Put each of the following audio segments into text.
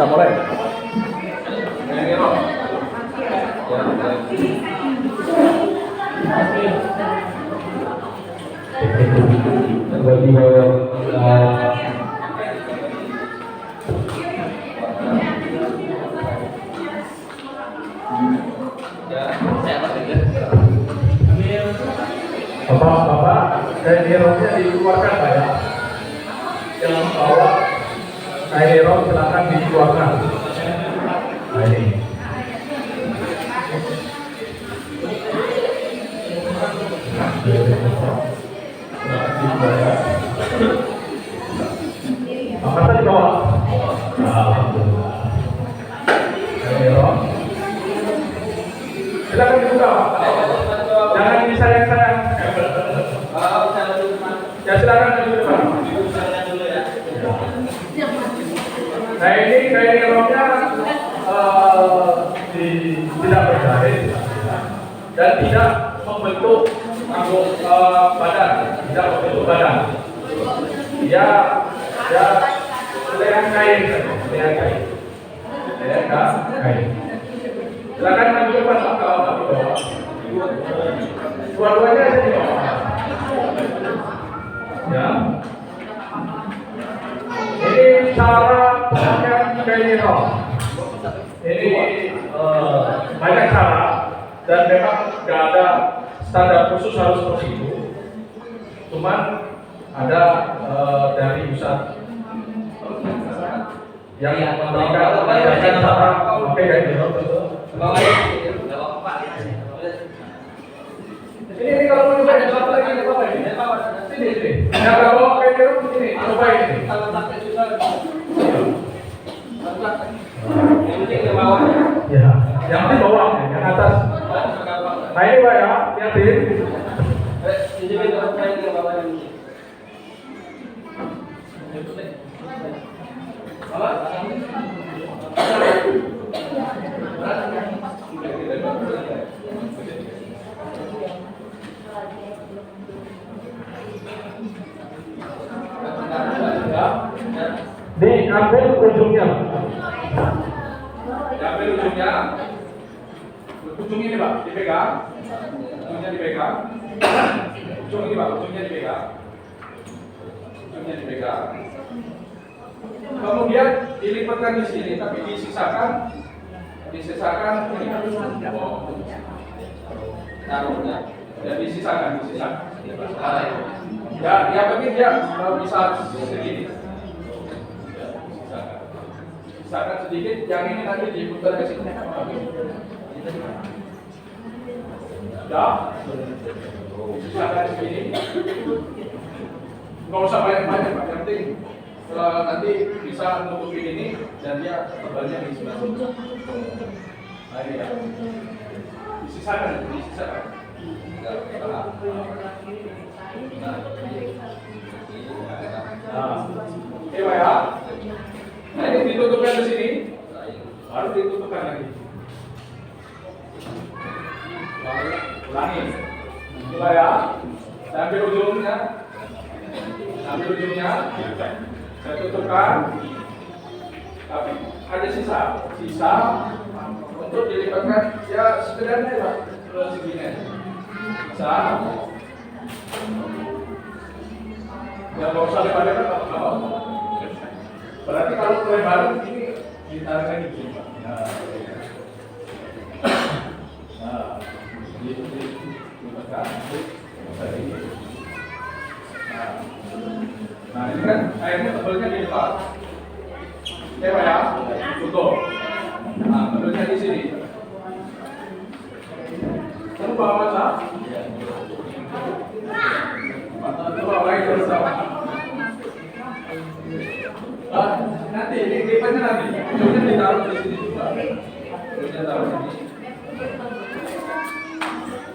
Kita mulai. Bapak-bapak, kain herongnya dikeluarkan Pak ya. Yang bawa kain herong silakan dikeluarkan. Nah ini. Angkatan di bawah. Alhamdulillah. Kain herong. Silakan dibuka. Jangan disayang-sayang. Ya silakan dulu Pak. Nah ini kain herongnya tidak berjahit dan tidak membentuk badan, tidak membentuk badan. Ya dengan kain, kain. Silakan maju ke Pak kalau di bawah. Dua-duanya ada di bawah. Ya. Ini cara pemakaian kain herong. Ini banyak cara dan memang nggak ada standar khusus harus seperti itu. Cuman ada dari pusat yang memberikan pelajaran cara memakai kain herong. Ini kalau mau coba apa lagi apa ini? Sini. Yang bawa kain herong sini, coba ini. Ya, yang di bawah, yang atas. Nah ini Pak ya, lihatin. Diambil ujungnya. Diambil ujungnya. Ujung ini Pak, dipegang. Ujungnya dipegang. Ujung ini Pak, ujungnya dipegang. Ujungnya dipegang. Kemudian dilipatkan di sini, tapi disisakan ini. Taruhnya. Dan disisakan. Ya, yang penting dia bisa segini. Sisakan sedikit, yang ini nanti diputar ke sini. Ya, sisakan segini. Nggak usah banyak-banyak, Pak. Yang penting nanti bisa nutupin ini dan dia tebalnya di sebelah sini. Nah ini ya. Disisakan. Oke Pak ya. Nah ini ditutupkan ke sini, baru ditutupkan lagi. Ulangi. Coba ya. Sambil ujungnya. Saya tutupkan. Tapi ada sisa untuk dilipatkan ya sederhana Pak. Segini. Bisa. Ya nggak usah lebar-lebar Pak. Berarti kalau lebar ini ditarik lagi gini Pak. Nah ini kan airnya tebalnya di depan. Oke Pak ya, tutup. Nah tebalnya di sini. Kamu bawa mata? Mata itu bawa lagi bersama. Nanti lipatnya nanti. Ujungnya ditaruh di sini juga. Ujungnya taruh di sini.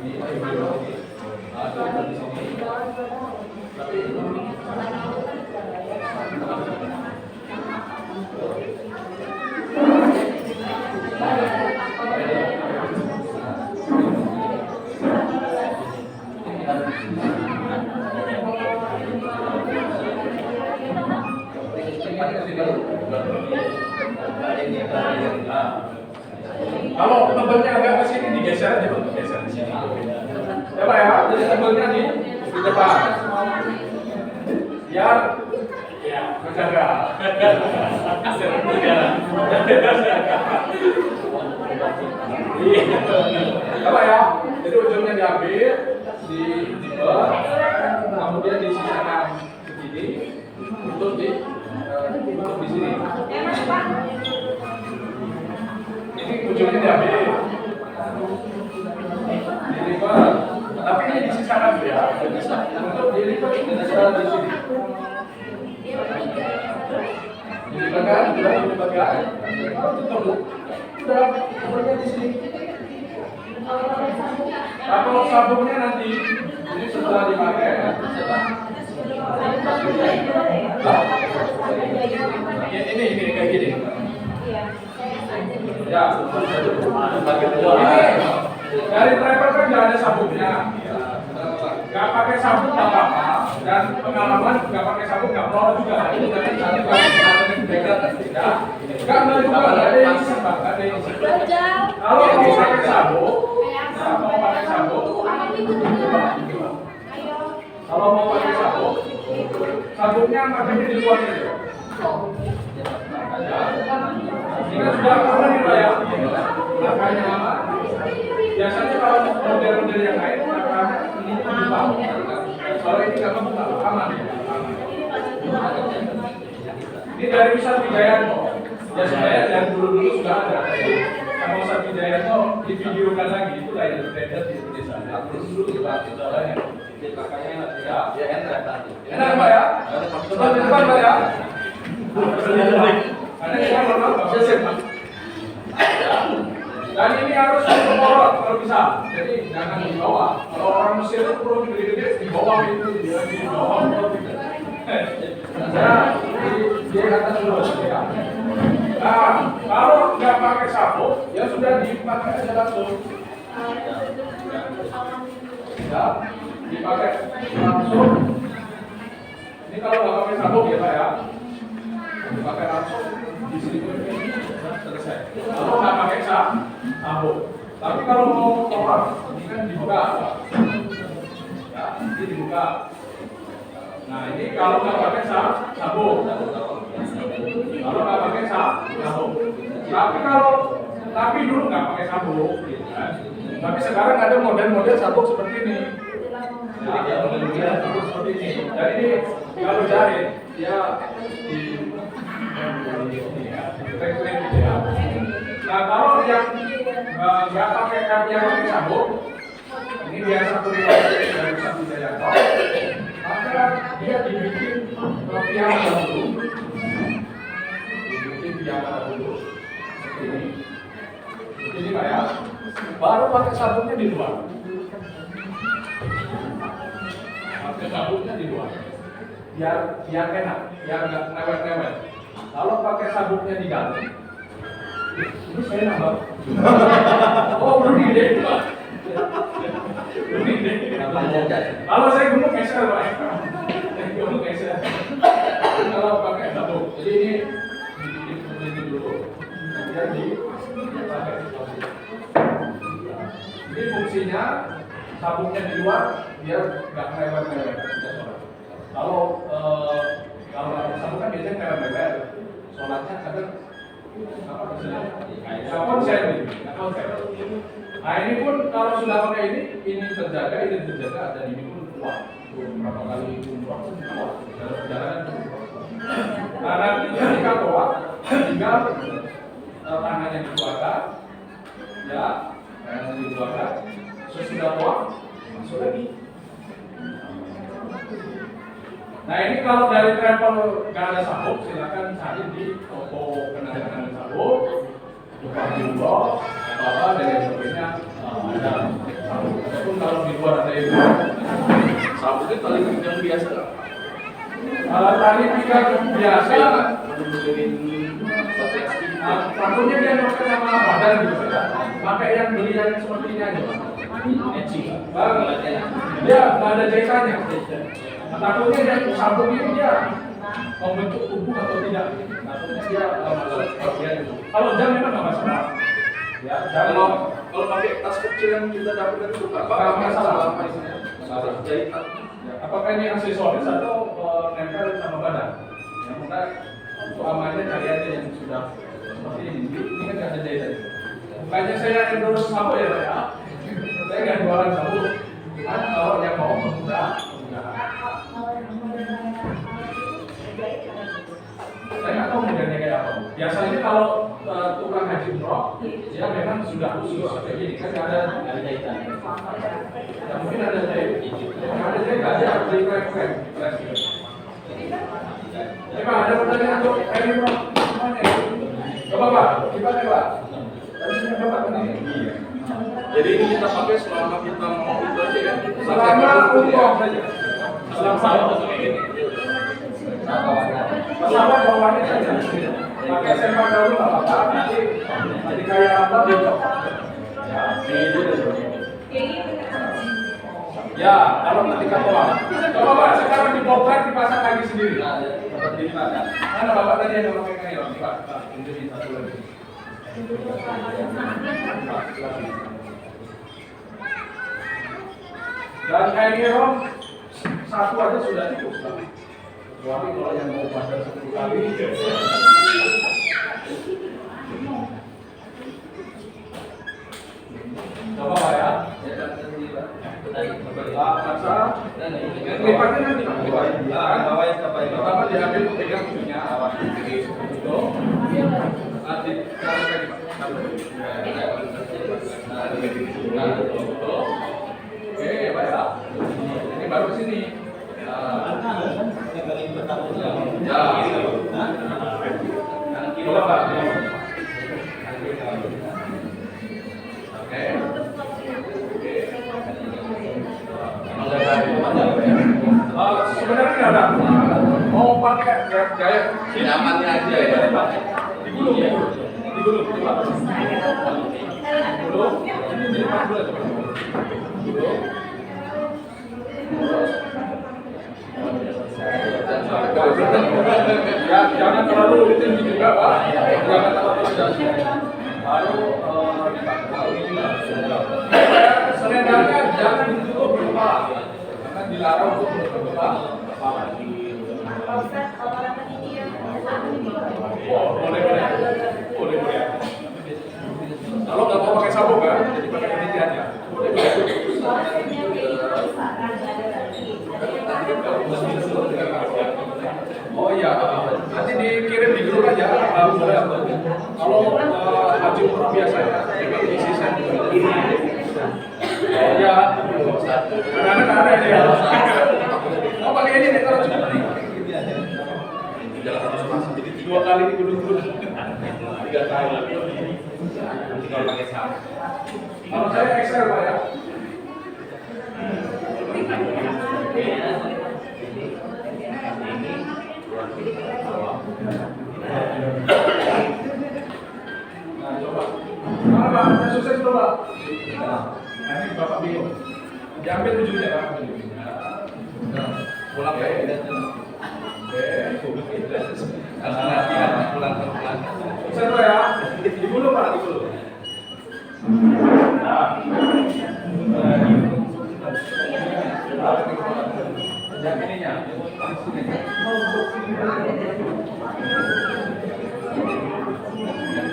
Ini taruh di sini. Tapi Nah, kalau tebalnya agak ke sini digeser aja Pak, geser di sini. Ya Pak ya, jadi tebalnya di depan. Biar ya menjaga. Apa ya? Jadi ujungnya diambil, ditimbang, kemudian disisakan ke sini untuk di sini. Ini ujungnya diambil, dilipat, tapi ini disisakan ya, untuk dilipat di sini. Dilibatkan, tutup. Sudah, kemudian di sini. Atau sabunnya nanti ini setelah dipakai. Ini kayak gini. Ya, dari driver kan nggak ada sabunnya. Nggak pakai sabun nggak apa-apa. Dan pengalaman nggak pakai sabun nggak perlu juga. Ini nanti nggak ada yang sembah, ada yang kalau mau pakai sabun, kalau mau pakai sabun, sabunnya makanya di luar saja. Ini kan sudah lama nih Pak ya, makanya lama. Biasanya kalau model-model yang lain, makanya ini membuka. Kalau ini nggak membuka, aman. Ini dari Ustaz Wijayanto. Ya sebenarnya yang dulu-dulu sudah ada. Sama Ustaz Wijayanto divideokan lagi, itu lain berbeda di desa. Dulu kita soalnya di belakangnya enak ya enak tadi. Enak Pak ya? Coba di depan Pak ya. Ada yang mau dan ini harus diporot kalau bisa. Jadi jangan di bawah. Kalau orang Mesir itu perlu gede-gede di bawah itu dia di bawah. Nah, di atas dulu ya. Nah, kalau nggak pakai sabun, ya sudah dipakai aja langsung. Ya, dipakai langsung. Ini kalau nggak pakai sabun ya Pak ya, dipakai langsung di sini selesai. Kalau nggak pakai sabun, tapi kalau mau keluar, ini kan dibuka. Ya, ini dibuka. Nah, ini kalau nggak pakai sabun. Kalau nggak pakai sabun, tapi dulu nggak pakai sabun, gitu kan. Tapi sekarang ada model-model sabun seperti ini. Jadi model-model sabun seperti ini. Dan ini kalau jahit, dia di krem gitu ya. Nah kalau yang nggak pakai sabun, ini biasa dari satu Wijayanto, maka dia dibikin piyama dahulu. Ini Pak ya, baru pakai sabunnya di luar. Pakai sabunnya di luar, biar enak, biar nggak newet-newet. Kalau pakai sabunnya di dalam, ini saya nambah. Oh belum ide Pak. Belum ide. Kalau saya gemuk geser Pak. Gemuk geser. Kalau pakai sabun, jadi ini dulu. Jadi ini fungsinya sabunnya di luar biar nggak lewat-lewat. Kalau sabun kan biasanya lewat-lewat, sholatnya kadang apa biasanya konsen. Nah ini pun kalau sudah pakai ini terjaga, dan ini pun kuat. Berapa kali umroh pun kuat dalam perjalanan. Nah nanti ketika kuat, tinggal tangannya dikeluarkan, ya, tangannya dikeluarkan, sesudah kuat, masuk lagi. Nah ini kalau dari travel nggak ada sabuk, silakan cari di toko kenangan sabuk, buka jumbo, atau dari sebagainya ada sabuk. Ataupun kalau di luar ada itu, sabuk itu tali pinggang biasa. Tali pinggang biasa, sabunnya dia pakai sama badan gitu ya. Pakai yang beli yang seperti ini aja, dia nggak ada jahitannya. Takutnya dia sabun ini dia membentuk tubuh atau tidak. Takutnya dia bagian Kalau jam memang nggak masalah. Ya, kalau pakai tas kecil yang kita dapatkan itu apa masalah apa isinya? Masalah jahitan. Apakah ini aksesoris atau nempel sama badan? Yang maka untuk amannya cari aja yang sudah seperti ini. Ini kan nggak ada jahitan. Bukannya saya endorse sapu ya Pak ya? Saya nggak jualan sapu. Kan kalau yang mau mudah. Saya nggak tahu modelnya kayak apa. Biasanya kalau tukang haji umroh, dia memang sudah khusus kayak gini kan nggak ada jahitan. Ya mungkin ada jahit. Kalau ada jahit aja harus di krem. Pak, ada pertanyaan untuk haji umroh semuanya. Coba Pak, gimana Pak? Tadi sudah dapat ini. Jadi ini kita pakai selama kita mau itu aja ya. Selama umroh saja. Selama saya kayak gini. Pesawat bawaannya saja. Pakai sempak dahulu nggak apa-apa. Nanti jadi kayak apa besok. Ya, kalau ketika doang. Coba Pak, sekarang dibongkar dipasang lagi sendiri. Mana Bapak tadi yang pakai kayu? Pak, tunjukin satu lagi. Dan kayak rom satu aja sudah cukup. Kecuali kalau yang mau pasang 10 kali. Coba Pak ya. Lipatnya nanti pertama diambil pegang ujungnya itu nanti oke Pak ya, ini baru sini ya coba Pak sebenarnya ada mau pakai gaya nyamannya aja ya. digulung coba digulung ini dilipat dulu coba digulung ya jangan terlalu tinggi juga Pak, jangan terlalu tinggi baru selendangnya jangan ditutup di kepala karena dilarang untuk menutup kepala. Boleh. Kalau nggak mau pakai sabuk kan, jadi pakai ini aja. Boleh. Oh iya, nanti dikirim di grup aja. Kalau haji umroh biasanya isi sendiri. Oh iya, kadang-kadang ada ya. Mau pakai ini nih kalau cukup nih. Jadi 2 kali di gunung-gunung. 3 kali. Nanti kalau pakai sabuk. Kalau saya Excel Pak ya. Nah, coba. Mana Pak? Saya sukses dulu Pak. Nah, ini Bapak bingung. Diambil ujungnya Pak. Pulang ya. Pulang. Sukses Pak ya. Digulung Pak, digulung. Nah. Yang ininya.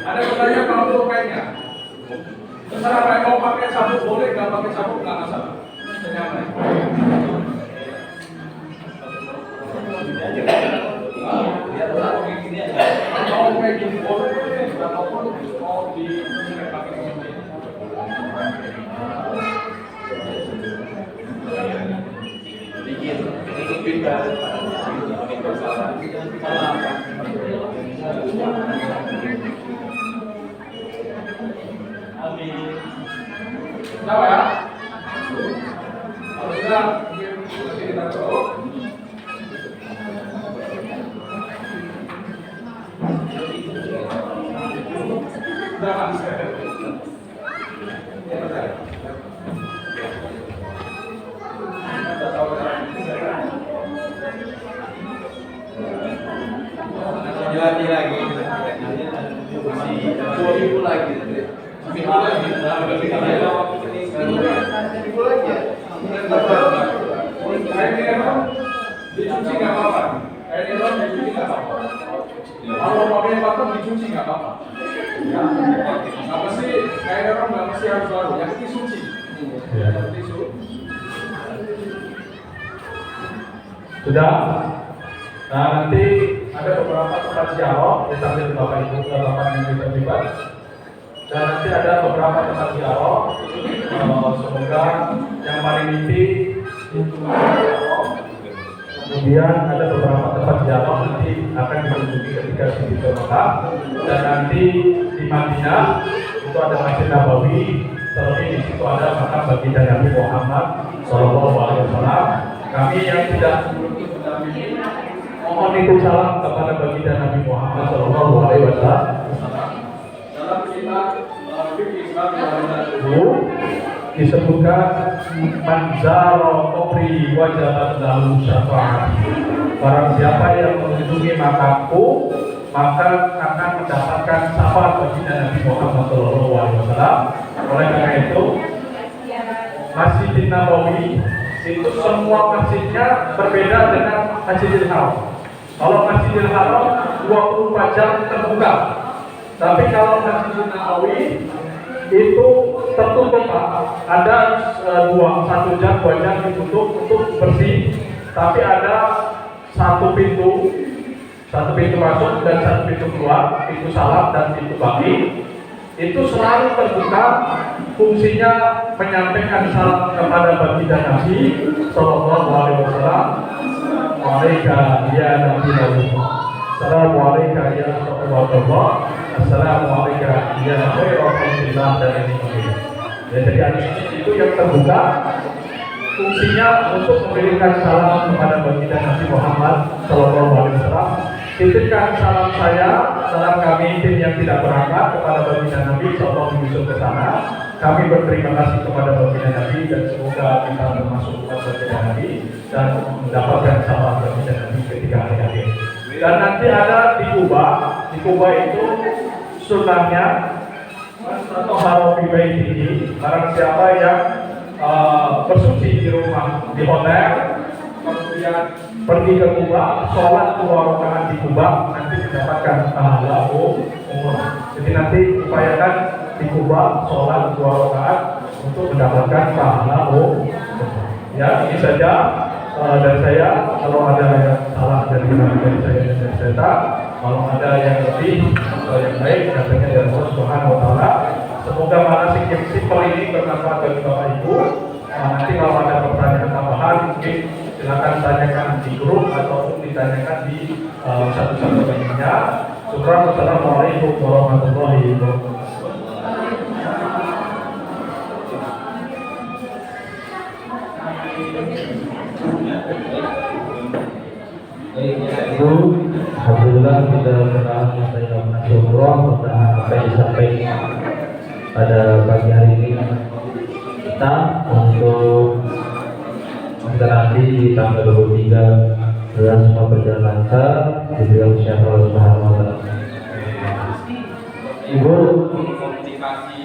Ada pertanyaan kalau untuk kainnya? Terserah Pak, mau pakai sabuk boleh, nggak pakai sabuk nggak masalah. Senyaman. Mau kayak gini boleh, ataupun mau di pakai ini. Dikit, itu pindah. Kenapa ya? Kalau sudah, kita taruh. Sudah Mas. Lagi masih 2 minggu lagi. Minggu lagi. Minggu lagi ya. Air mineral dicuci nggak apa-apa. Air mineral dicuci nggak apa-apa. Kalau pakai botol dicuci nggak apa-apa. Ya, nggak mesti air mineral nggak mesti harus baru. Yang penting suci. Tisu. Sudah. Nah, nanti ada beberapa tempat dialog di samping Bapak Ibu Bapak yang terlibat. Dan nanti ada beberapa tempat dialog. Semoga yang paling inti itu dialog. Kemudian ada beberapa tempat dialog nanti akan dikunjungi ketika di Mekah. Dan nanti di Madinah itu ada Masjid Nabawi. Terlebih di situ ada makam baginda Nabi Muhammad SAW. Kami yang tidak mohon itu salam kepada baginda Nabi Muhammad SAW. Dalam kitab fikih Islam disebutkan manzaro kubri wajabat lahu syafaat. Barang siapa yang mengunjungi makamku maka akan mendapatkan syafaat baginda Nabi Muhammad SAW. Oleh karena itu Masjid Nabawi itu semua masjidnya berbeda dengan Masjidil Haram. Kalau Masjidil Haram 24 jam terbuka. Tapi kalau Masjidil Nabawi itu tertutup, Pak. Ada 1 jam, 2 jam ditutup untuk bersih. Tapi ada satu pintu masuk dan satu pintu keluar, pintu salam dan pintu bagi. Itu selalu terbuka, fungsinya menyampaikan salam kepada baginda Nabi Sallallahu Alaihi Wasallam. Waalaikumsalam ya Nabi Muhammad. Assalamualaikum ya Rasulullah. Assalamualaikum ya Rasulullah dan ini. Jadi itu yang terbuka, fungsinya untuk memberikan salam kepada baginda Nabi Muhammad Sallallahu Alaihi Wasallam. Titipkan salam saya, salam kami tim yang tidak berangkat kepada baginda Nabi, insyaallah menyusul ke sana. Kami berterima kasih kepada baginda Nabi dan semoga kita termasuk umat baginda Nabi dan mendapatkan salam baginda Nabi ketika hari akhir. Dan nanti ada di Kuba itu sunnahnya atau harofi baiti. Barang siapa yang bersuci di rumah, di hotel, kemudian pergi ke Kuba, sholat 2 rakaat di Kuba, nanti mendapatkan pahala umrah. Jadi nanti upayakan di Kuba sholat 2 rakaat untuk mendapatkan pahala umrah. Ya, ini saja dari saya. Kalau ada yang salah dari saya dan dari saya, kalau ada yang lebih atau yang baik, datangnya dari Allah Subhanahu Wa Taala. Semoga manasik yang simpel ini bermanfaat bagi Bapak Ibu. Nanti kalau ada pertanyaan tambahan, mungkin silakan tanyakan di grup ataupun ditanyakan di satu-satu bagiannya. Assalamualaikum warahmatullahi wabarakatuh. Ibu, alhamdulillah kita telah menyampaikan syukur tentang apa yang disampaikan pada pagi hari ini. Kita untuk nanti di tanggal 23 bulan semua berjalan lancar diberikan usia Allah Subhanahu Wa Taala. Ibu komunikasi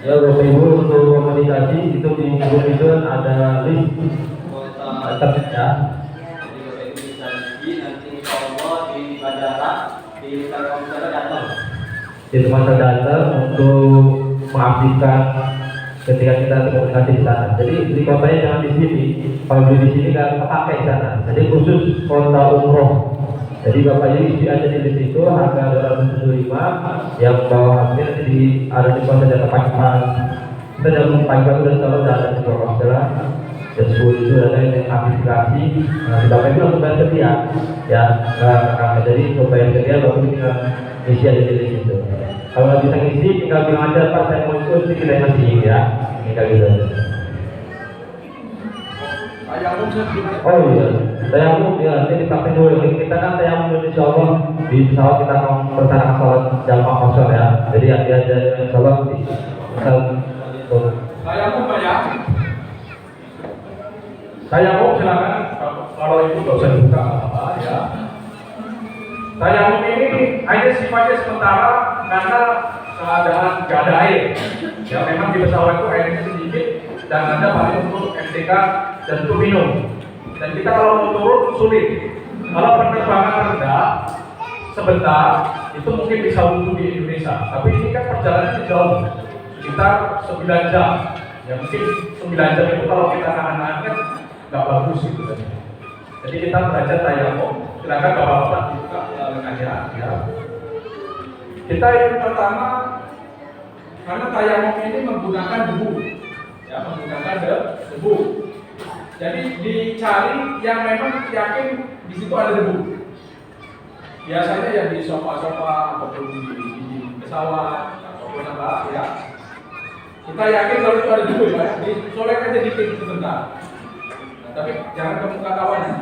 ya Bapak Ibu, untuk komunikasi itu di Google itu ada list internetnya. Di tempat terdata untuk mengaktifkan ketika kita komunikasi di sana. Jadi di kotanya jangan di sini. Kalau di sini kan pakai di sana. Jadi khusus kota umroh. Jadi Bapak Ibu isi aja di situ harga 275 yang bawa hasil nanti ada di kota data pagi-pagi. Kita jangan pagi-pagi udah selalu ada di bawah jalan. Dan 10 itu ada yang aplikasi. Nah, Bapak Ibu langsung bayar sedia. Ya, jadi untuk bayar sedia Bapak Ibu tinggal isi aja di situ. Kalau nggak bisa ngisi, tinggal bilang aja Pak saya mau ikut, kita ngasih ya. Tinggal gitu. Oh iya, tayamum ya, ini dipakai dulu. Kita kan tayamum insya Allah di pesawat kita mau bersama sholat jamaah kosong ya. Jadi ada insya Allah di Tayamum silakan, kalau itu nggak usah dibuka apa ya. Tayamum ini hanya sifatnya sementara karena keadaan nggak ada air. Ya memang di pesawat itu airnya sedikit dan ada paling untuk MTK dan untuk minum. Dan kita kalau mau turun sulit. Kalau penerbangan rendah sebentar itu mungkin bisa wudhu di Indonesia. Tapi ini kan perjalanannya jauh, sekitar 9 jam. Ya mungkin 9 jam itu kalau kita nahan-nahan kan nggak bagus gitu kan. Jadi kita belajar tayamum. Silakan bapak-bapak dibuka lengannya. Ya. Kita yang pertama karena tayamum ini menggunakan debu, ya menggunakan debu. Jadi dicari yang memang yakin di situ ada debu. Biasanya yang di sofa-sofa ataupun di pesawat ataupun apa ya. Kita yakin kalau itu ada debu ya, dicolek aja dikit sebentar. Nah, tapi jangan ke muka kawannya,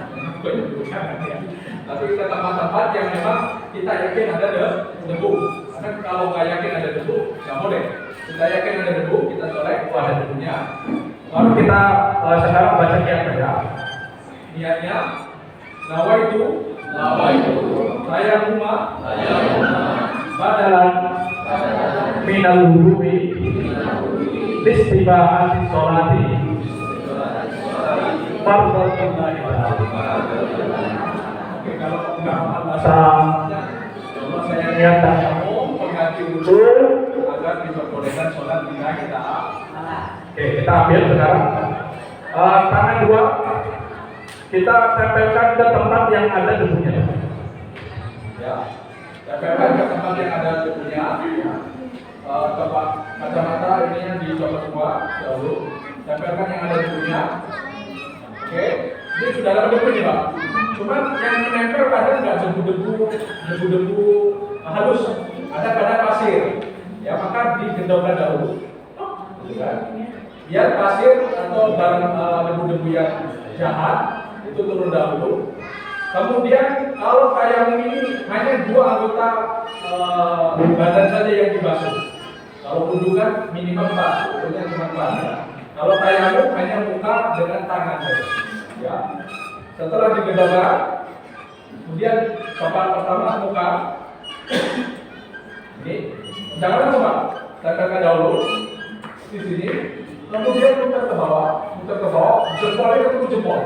jangan ya. Tapi ke tempat-tempat yang memang kita yakin ada debu. Karena kalau nggak yakin ada debu, nggak boleh. Kita yakin ada debu, kita colek, oh ada debunya. Lalu kita sekarang baca niatnya ya. Niatnya, nawaitu, tayamuma, badalan, minal wudu'i, listibahati sholati, fardhullahi ta'ala. Oke, kalau nggak bahasa saya niat tayamum mengganti wudu agar diperbolehkan sholat bila kita. Oke, kita ambil sekarang tangan dua, kita tempelkan ke tempat yang ada debunya. Ya, tempelkan ke tempat yang ada debunya. Tempat kacamata ini yang dicoba semua dahulu. Tempelkan yang ada debunya. Oke, ini sudah ada debu nih Pak. Cuman yang menempel kadang nggak debu-debu halus, ada kadang pasir. Ya maka digendongkan dahulu. Kan? Biar pasir atau barang debu-debu yang jahat itu turun dahulu. Kemudian kalau tayamum ini hanya dua anggota badan saja yang dibasuh. Kalau wudu kan minimal 4, wudunya cuma 4. Ya. Kalau tayamum hanya muka dengan tangan saja. Ya. Setelah digendongkan, kemudian papan pertama muka. Ini jangan lupa tekankan dahulu di sini. Kemudian muter ke bawah, jempolnya ketemu jempol.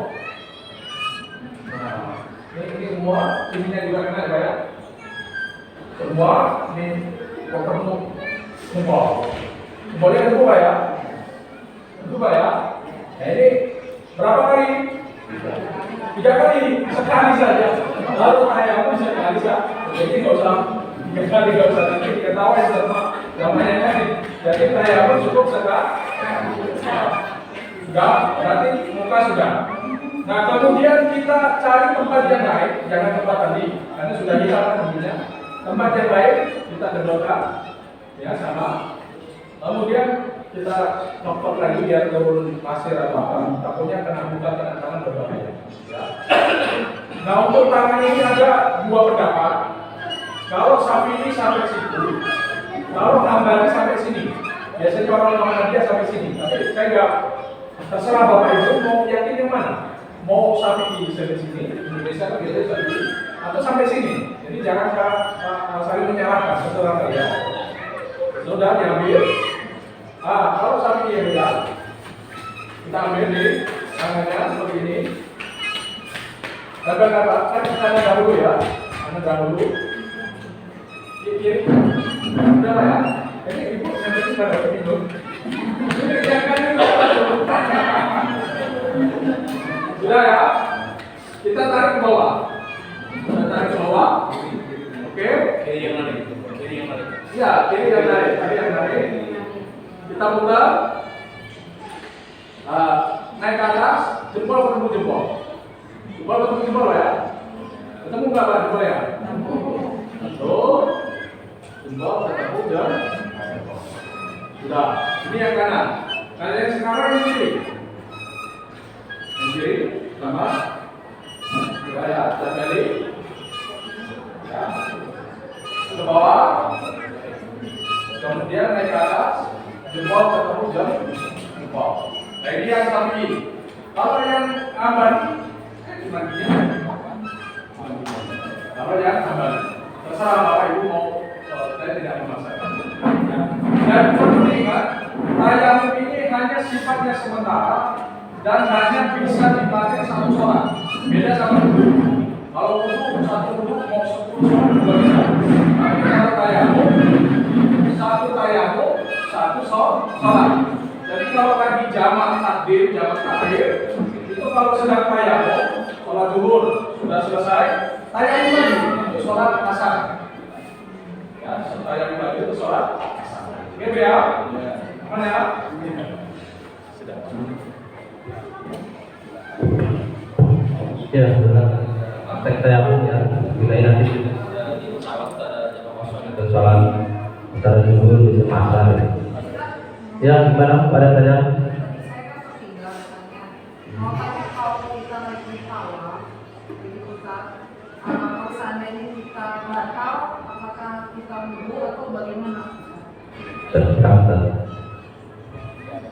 Nah, ini semua, ininya juga kena ya. Semua ini ketemu jempol. Jempolnya ketemu ya? Ketemu ya? Nah ini berapa kali? 3 kali, sekali saja. Lalu tayamum sekali saja. Jadi nggak usah 3 kali, nggak usah nanti ketahuan sama namanya tadi. Jadi tayamum cukup sekali. Enggak, berarti muka sudah. Nah kemudian kita cari tempat yang lain, jangan tempat tadi, karena sudah hilang tentunya. Tempat yang lain kita gendongkan, ya sama. Kemudian kita copot lagi biar turun pasir atau apa. Takutnya kena muka, kena tangan berbahaya. Ya. Nah untuk tangan ini ada 2 pendapat. Kalau sapi ini sampai situ, kalau hambanya sampai sini. Biasanya orang dia sampai sini, tapi saya nggak terserah bapak ibu mau yakin yang mana, mau sampai sampai sini, Indonesia kan biasanya sampai sini, atau sampai sini. Jadi jangan saling menyalahkan setelah ya. Sudah diambil. Kalau sampai dia bilang, kita ambil di tangannya seperti ini. Kata-kata, kita dahulu ya, dahulu. Kiri, udah lah ya. Ini ibu sampai pada minum. Sudah ya, kita tarik ke bawah. Kita tarik ke bawah. Oke. Kiri yang mana? Kiri yang mana? Iya, kiri yang narik. Kiri yang narik. Kita putar. Naik ke atas. Jempol ketemu jempol. Jempol ketemu jempol ya. Ketemu nggak pak jempol ya? Tuh. Jempol ketemu jempol. Sudah, ini yang kanan. Kalau yang sekarang yang kiri. Yang kiri, sama. Sudah ya, kembali. Ya. Ke bawah. Kemudian naik ke atas. Jempol ketemu jempol. Nah ini yang sapi. Kalau yang aman, cuma gini. Kalau yang aman, terserah Bapak Ibu mau, saya tidak memaksakan. Ya. Dan perlu diingat, tayammum ini hanya sifatnya sementara dan hanya bisa dipakai satu sholat. Beda sama wudhu. Kalau wudhu satu wudhu mau 10 sholat juga bisa. Tapi kalau tayammum satu tayammum satu sholat. Jadi kalau lagi jamak takdim, itu kalau sedang tayammum, sholat zuhur sudah selesai, tayammum lagi untuk sholat asar. Ya, tayammum lagi untuk sholat asar. Oke ya? Mana ya? Sudah. Ya, praktek tayammum ya, bila nanti sholat antara zuhur bisa asar. Ya, gimana pada saya?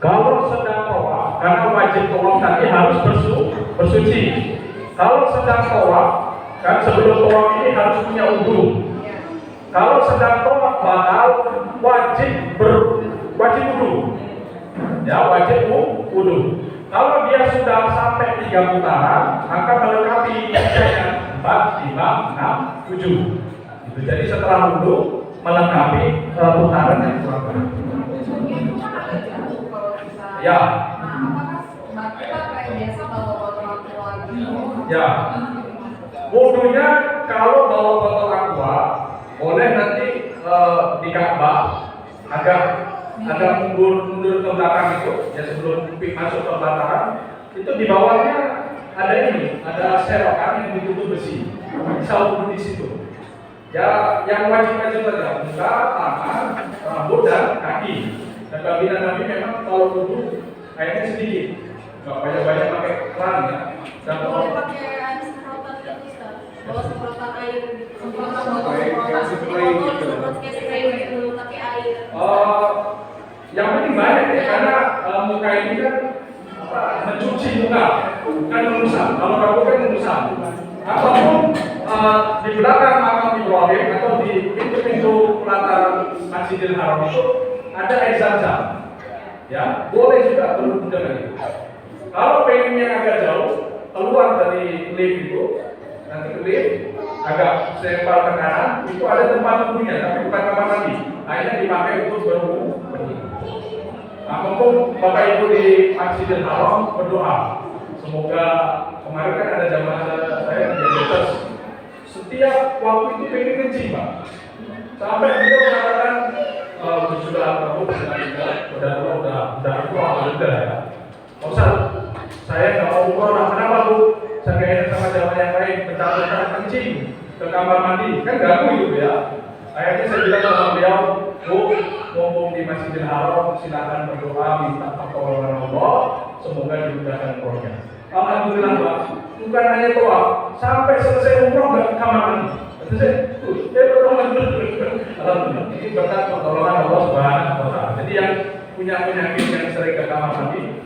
Kalau sedang tawaf, karena wajib tawaf tadi harus bersuci. Kalau sedang tawaf, kan sebelum tawaf ini harus punya wudu. Kalau sedang tawaf batal, wajib wudu. Ya, wajib wudu. Kalau dia sudah sampai 3 putaran, maka melengkapi misalnya 4, 5, 6, 7. Jadi setelah wudu melengkapi putaran yang kurang. Ya. Ya. Wudunya kalau bawa botol aqua boleh nanti di Ka'bah agak mundur ke belakang itu, ya sebelum masuk ke belakang itu di bawahnya ada serokan yang ditutup besi, bisa wudu di situ. Ya, yang wajib saja muka, tangan, rambut dan kaki. Dan baginda Nabi memang kalau wudu airnya sedikit, nggak banyak pakai keran ya. Dan kalau pakai air semprotan itu Ustaz, bawa semprotan air, semprotan pakai air. Yang penting banyak ya, karena muka ini kan mencuci muka, bukan mengusap. Kalau kamu kan mengusap. Ataupun di belakang makam Ibrahim atau di pintu-pintu pelataran Masjidil Haram itu ada air zam-zam. Ya, boleh juga berhubungan dengan itu. Kalau pengennya agak jauh, keluar dari lift itu, nanti ke lift agak sempal ke kanan, itu ada tempat wudhunya, tapi bukan kamar mandi. Akhirnya dipakai untuk berwudhu. Nah, mumpung Bapak Ibu di Masjidil Haram berdoa, semoga kemarin kan ada jamaah saya di atas. Setiap waktu itu pengen kencing, Pak. Sampai dia mengatakan sudah ya. Ustaz, saya nggak mau umroh, kenapa Bu? Saya nggak enak sama jamaah yang lain, bentar-bentar kencing ke kamar mandi, kan ganggu gitu ya. Akhirnya saya bilang sama beliau, Bu, mumpung di Masjidil Haram, silakan berdoa minta pertolongan Allah, semoga dimudahkan umrohnya. Alhamdulillah Pak, bukan hanya doa, sampai selesai umroh nggak ke kamar mandi. Alhamdulillah, ini berkat pertolongan Allah Subhanahu wa Ta'ala. Jadi yang punya penyakit yang sering ke kamar mandi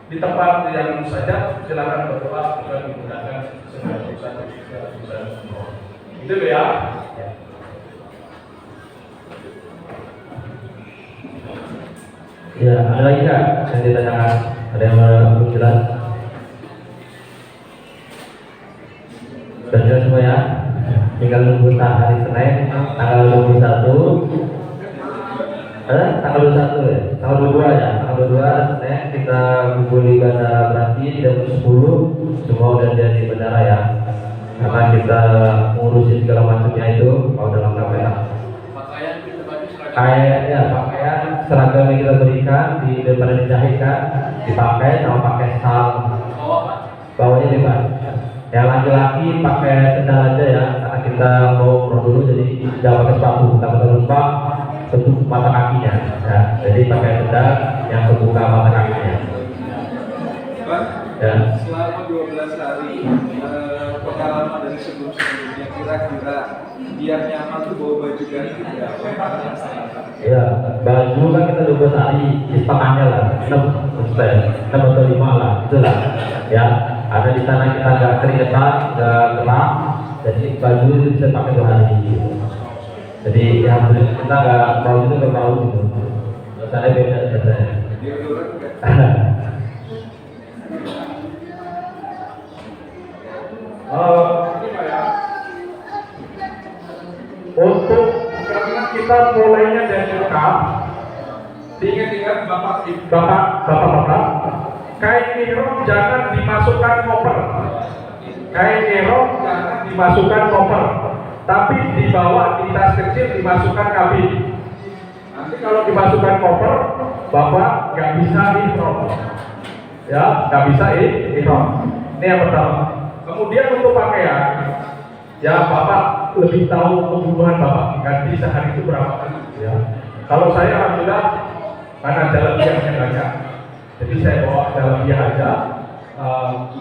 di tempat yang saja silakan berdoa agar dimudahkan segala urusan umroh. Itu ya. Ya, ada lagi nggak yang ditanyakan? Ada yang belum jelas? Sudah jelas semua ya? Tinggal nunggu hari Senin tanggal 21. Tanggal 21 ya? Tanggal 22 ya? Tanggal 22 Senin kita kumpul di Bandara Berarti jam 10. Semua udah jadi bandara ya. Karena kita ngurusin segala macamnya itu kalau dalam KPA. Pakaian seragam yang kita berikan di daripada dijahitkan dipakai sama pakai sal bawahnya bebas. Yang laki-laki pakai sendal aja ya, karena kita mau umroh dulu jadi jangan pakai sepatu, kita lupa tutup mata kakinya. Ya, jadi pakai sendal yang terbuka mata kakinya. Pak, Ya. selama selama 12 hari pengalaman dari sebelum-sebelumnya, kira-kira biar nyaman tuh bawa baju ganti ya? Ya, baju kan kita 12 hari, setengahnya lah, 6 atau 5 lah, itulah. Ya, ada di sana kita nggak keringetan, nggak kering, jadi baju itu bisa pakai 2 hari. Jadi ya kita nggak bau itu nggak bau gitu. Saya beda saja. Deodoran nggak? Ini Pak ya, untuk karena kita mulainya dari rekam, diingat-ingat bapak, kain ihram jangan dimasukkan koper, tapi dibawa di tas kecil, dimasukkan kabin. Nanti kalau dimasukkan koper, bapak nggak bisa ihram, ya nggak bisa ihram. Ini yang pertama. Kemudian untuk pakaian, ya bapak lebih tahu kebutuhan bapak ganti sehari itu berapa kali. Ya. Kalau saya alhamdulillah karena jalabiahnya banyak, jadi saya bawa jalabiah aja.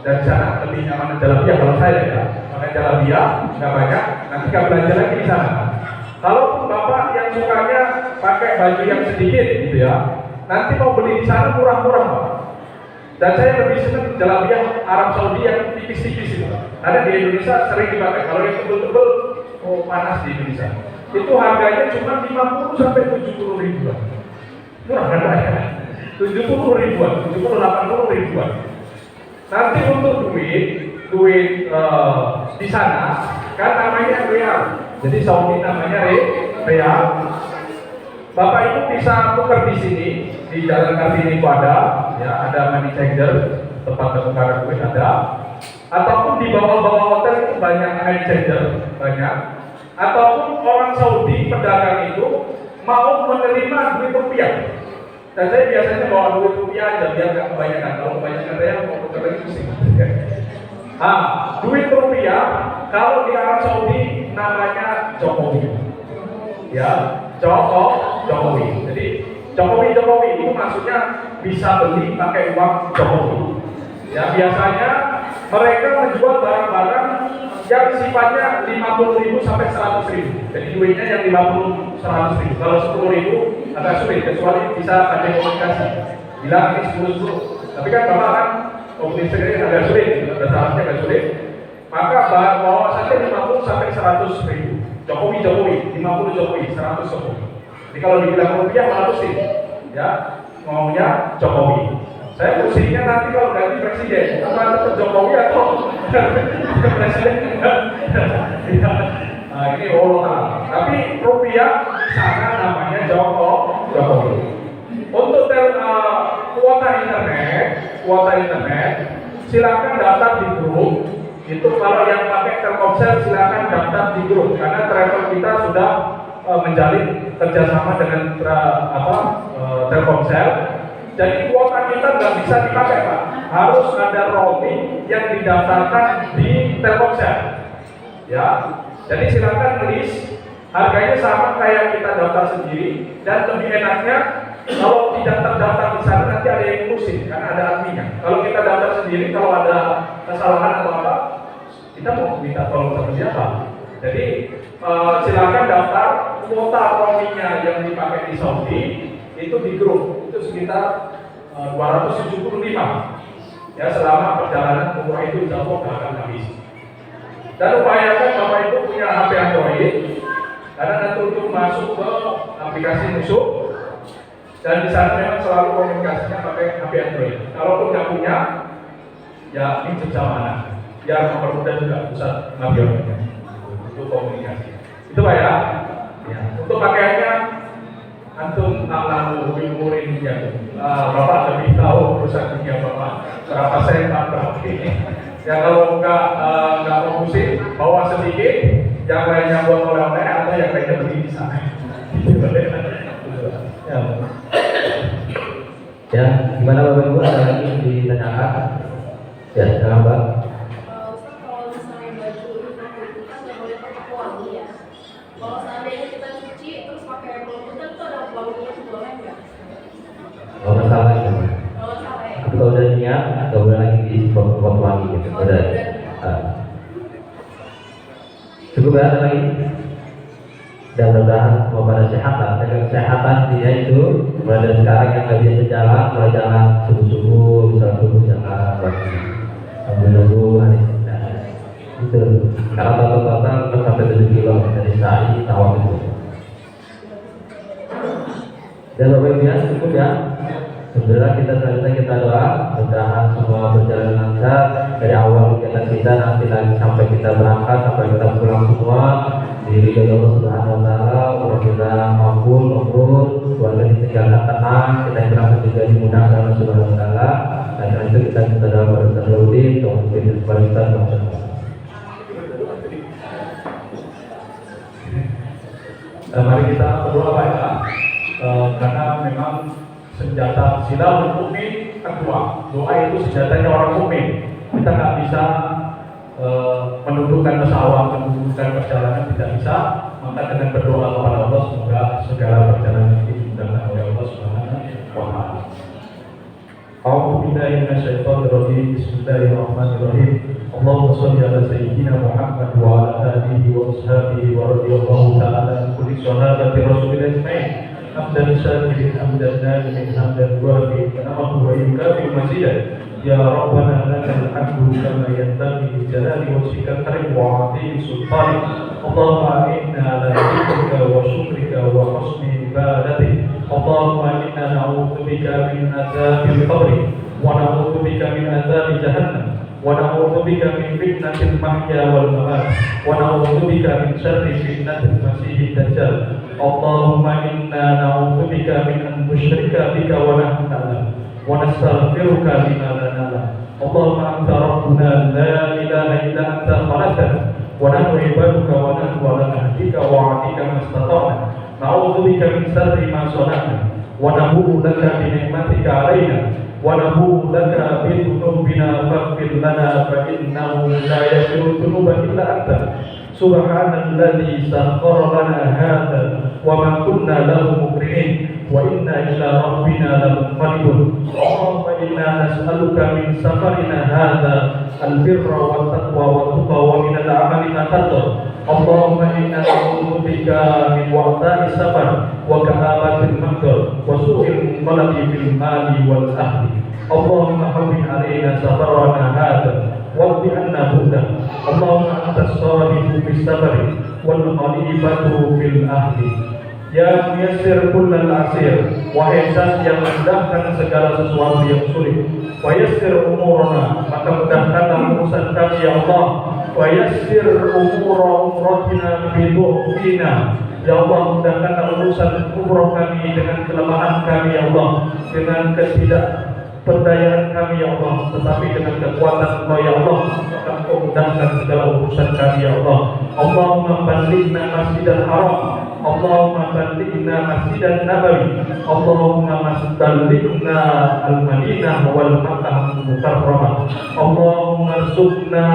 Dan sana lebih nyaman jalabiah kalau saya ya, pakai jalabiah nggak banyak, nanti nggak belanja lagi di sana. Kalau bapak yang sukanya pakai baju yang sedikit gitu ya, nanti mau beli di sana murah-murah pak. Dan saya lebih senang jalabiah Arab Saudi yang tipis-tipis itu. Karena di Indonesia sering dipakai. Kalau yang tebel-tebel, panas di Indonesia. Itu harganya cuma 50 sampai 70 ribuan. Murah kan ya? 70 ribuan, 80 ribuan. Nanti untuk duit di sana kan namanya real. Jadi Saudi namanya real. Bapak itu bisa tukar di sini, di Jalan Kartini itu ada, ya ada money changer, tempat penukaran duit ada. Ataupun di bawah-bawah hotel itu banyak money changer, banyak. Ataupun orang Saudi pedagang itu mau menerima duit rupiah. Dan saya biasanya bawa duit rupiah aja biar nggak kebanyakan. Kalau kebanyakan real mau tukar lagi pusing. Duit rupiah kalau di Arab Saudi namanya Jokowi. Ya, Jokowi. Jadi Jokowi itu maksudnya bisa beli pakai uang Jokowi. Ya, biasanya mereka menjual barang-barang yang sifatnya 50.000 sampai 100.000. Jadi duitnya yang 50 100.000. Kalau 10.000 agak sulit kecuali bisa ada komunikasi. Bilang ini 10. Tapi kan bapak kan komunikasi agak sulit, dasarnya agak sulit. Maka bawa saja 50 sampai 100.000. Jokowi, 50 Jokowi, 100 Jokowi. Jadi kalau dibilang rupiah malah pusing, ya maunya Jokowi. Saya pusingnya nanti kalau ganti presiden, apa tetap Jokowi atau presiden? Nah ini orang. Tapi rupiah di sana namanya Jokowi. Untuk kuota internet, silakan daftar di grup. Itu kalau yang pakai Telkomsel silakan daftar di grup karena travel kita sudah menjalin kerjasama dengan Telkomsel. Jadi kuota kita nggak bisa dipakai pak, harus ada roaming yang didaftarkan di Telkomsel. Ya, jadi silakan list, harganya sama kayak kita daftar sendiri dan lebih enaknya kalau tidak terdaftar di sana nanti ada yang ngurusin karena ada adminnya. Kalau kita daftar sendiri, kalau ada kesalahan atau apa, kita mau minta tolong sama siapa. Jadi silakan daftar kuota roamingnya yang dipakai di Saudi itu di grup itu sekitar 275. Ya selama perjalanan umroh itu insya Allah nggak akan habis. Dan upayakan bapak itu punya HP Android karena nanti untuk masuk ke aplikasi musuh. Dan di sana memang selalu komunikasinya pakai HP Android. Kalaupun nggak punya, ya pinjam sama anak. Ya mempermudah juga pusat mafia untuk komunikasi. Itu pak ya. Untuk pakaiannya, antum alamu umurin ya. Bapak lebih tahu urusan dunia bapak. Berapa saya berapa ini. Ya kalau nggak mau pusing, bawa sedikit. Yang lainnya buat oleh-oleh atau yang lainnya beli di sana. Ya, gimana Bapak Ibu, ada lagi yang ditanyakan? Ya, silakan Pak. Ustaz, kalau misalnya baju itu kan nggak boleh pakai pewangi ya. Kalau seandainya kita cuci terus pakai pelukan itu ada pewanginya itu boleh nggak? Kalau masalah itu, Kalau salah ya. tapi kalau udah niat, nggak boleh lagi di spot lagi gitu. Udah. Cukup ya, ada lagi? Dan mudah-mudahan semua pada sehat lah. Jaga kesehatan dia itu mulai dari sekarang yang nggak biasa jalan, mulai jalan subuh-subuh, bisa subuh jalan lagi. Sambil nunggu hari Senin. Itu. Karena total sampai 7 kilo dari sa'i tawaf itu. Dan Bapak Ibu ya, cukup ya. Sebenarnya kita selanjutnya kita doa, mudah-mudahan semua berjalan lancar dari awal kegiatan kita nanti lagi sampai kita berangkat sampai kita pulang semua diridhoi Allah Subhanahu Wa Taala, umur kita makbul, mabrur, keluarga ditinggalkan tenang, kita berangkat juga dimudahkan Allah Subhanahu Wa Taala. Dan karena itu kita doa pada Saudara untuk kepada kita mari kita berdoa Pak ya, karena memang senjata silahul mukmin kedua. Doa itu senjatanya orang mukmin. Kita nggak bisa menundukkan pesawat, menundukkan perjalanan, tidak bisa. Maka dengan berdoa kepada Allah semoga segala perjalanan ini dimudahkan oleh Allah Subhanahu wa Ta'ala. A'udzu billahi minasyaitonir rajim. Bismillahirrahmanirrahim. Allahumma shalli ala sayyidina Muhammad wa ala alihi wa ashabihi wa radhiyallahu ta'ala an kulli sahabati Rasulillah ajma'in. Hamdan syakirin hamdan na'imin hamdan wafi namahu wa yukafi mazidah. Ya Rabbana lakal hamdu kama yanbaghi li jalali wajhika karim wa 'azimi sultanik. Allahumma inna ala dhikrika wa syukrika wa husni ibadatik. Allahumma inna na'udzu bika min adzabil qabr wa na'udzu bika min adzabi jahannam wa na'udzu bika min fitnatil mahya wal mamat wa na'udzu bika min syarri fitnatil masiihid dajjal. Allahumma inna na'udzu bika min an nusyrika bika wa nahnu na'lam wa nastaghfiruka lima la na'lam. Allahumma anta rabbuna la ilaha illa anta khalaqtana wa nahnu ibaduka wa nahnu ala ahdika wa 'adika mastata'na. Na'udzu bika min syarri ma sana'na wa nabu'u laka bi ni'matika 'alaina wa nabu'u laka bi dhunubina faghfir lana fa innahu la yaghfiru dhunuba illa anta. Subhanalladzi sakhkhara lana hadza wa ma kunna lahu muqrinin wa inna ila rabbina lamunqalibun. Allahumma inna nas'aluka min safarina hadza al-birra wat taqwa wat tuqa wa min al-'amali ma tarda. Allahumma inna na'udzu bika min wa'ta'i safar wa ka'abatil maqdar wa su'il munqalabi fil mali wal ahli. Allahumma hawwin 'alaina safarana hadza waqdi 'anna bu'da. Allahumma antas sahibu bis safari wal khalifatu fil ahli. Ya muyassir kullal asir, wahai zat yang mudahkan segala sesuatu yang sulit. Wa yassir umurana, maka mudahkanlah urusan kami ya Allah. Wa yassir umuratina bi dhu'fina, ya Allah mudahkanlah urusan umur kami dengan kelemahan kami ya Allah, dengan ketidakberdayaan kami ya Allah, tetapi dengan kekuatan Allah ya Allah, maka Engkau mudahkan segala urusan kami ya Allah. Allahumma ballighna masjidal haram, Allahumma ballighna masjidan nabawi, Allahumma ballighna al-Madinah wal Makkah al-Mukarramah. Allahumma rzuqna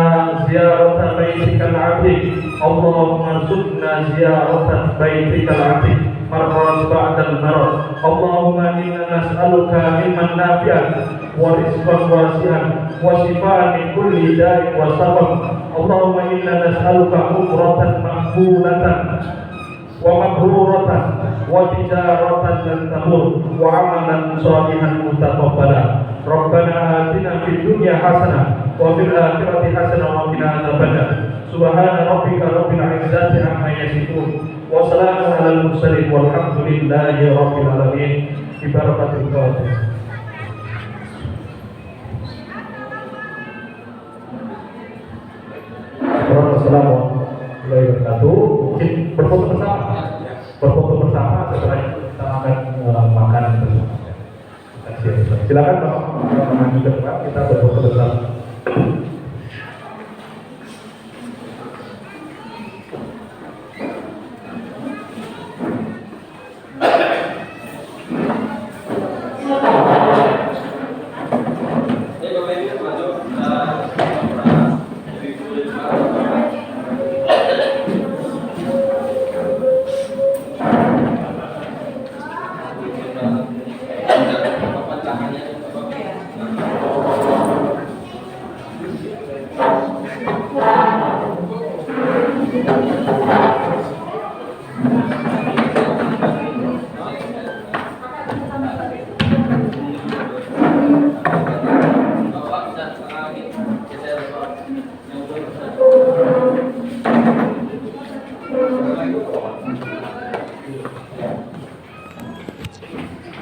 ziyarata baitikal atiq, Allahumma rzuqna ziyarata baitikal atiq marrat ba'dal marrat. Allahumma inna nas'aluka ilman nafi'an wa rizqan wasi'an wa shifaan min kulli da'in wa sabab. Allahumma inna nas'aluka umratan maqbulatan wa mabruratan wa tijaratan lan tamur wa amalan shalihan mutaqabbala. Rabbana atina fid dunya hasanah wa fil akhirati hasanah wa qina adzabannar. Subhana rabbika rabbil izzati amma yasifun wa salamun alal mursalin walhamdulillahi rabbil alamin. Bi barakatil Fatihah. Assalamualaikum warahmatullahi wabarakatuh. Mungkin berfoto bersama setelah itu kita akan makan bersama. Silakan Bapak maju ke depan, kita berfoto bersama. lagi, geser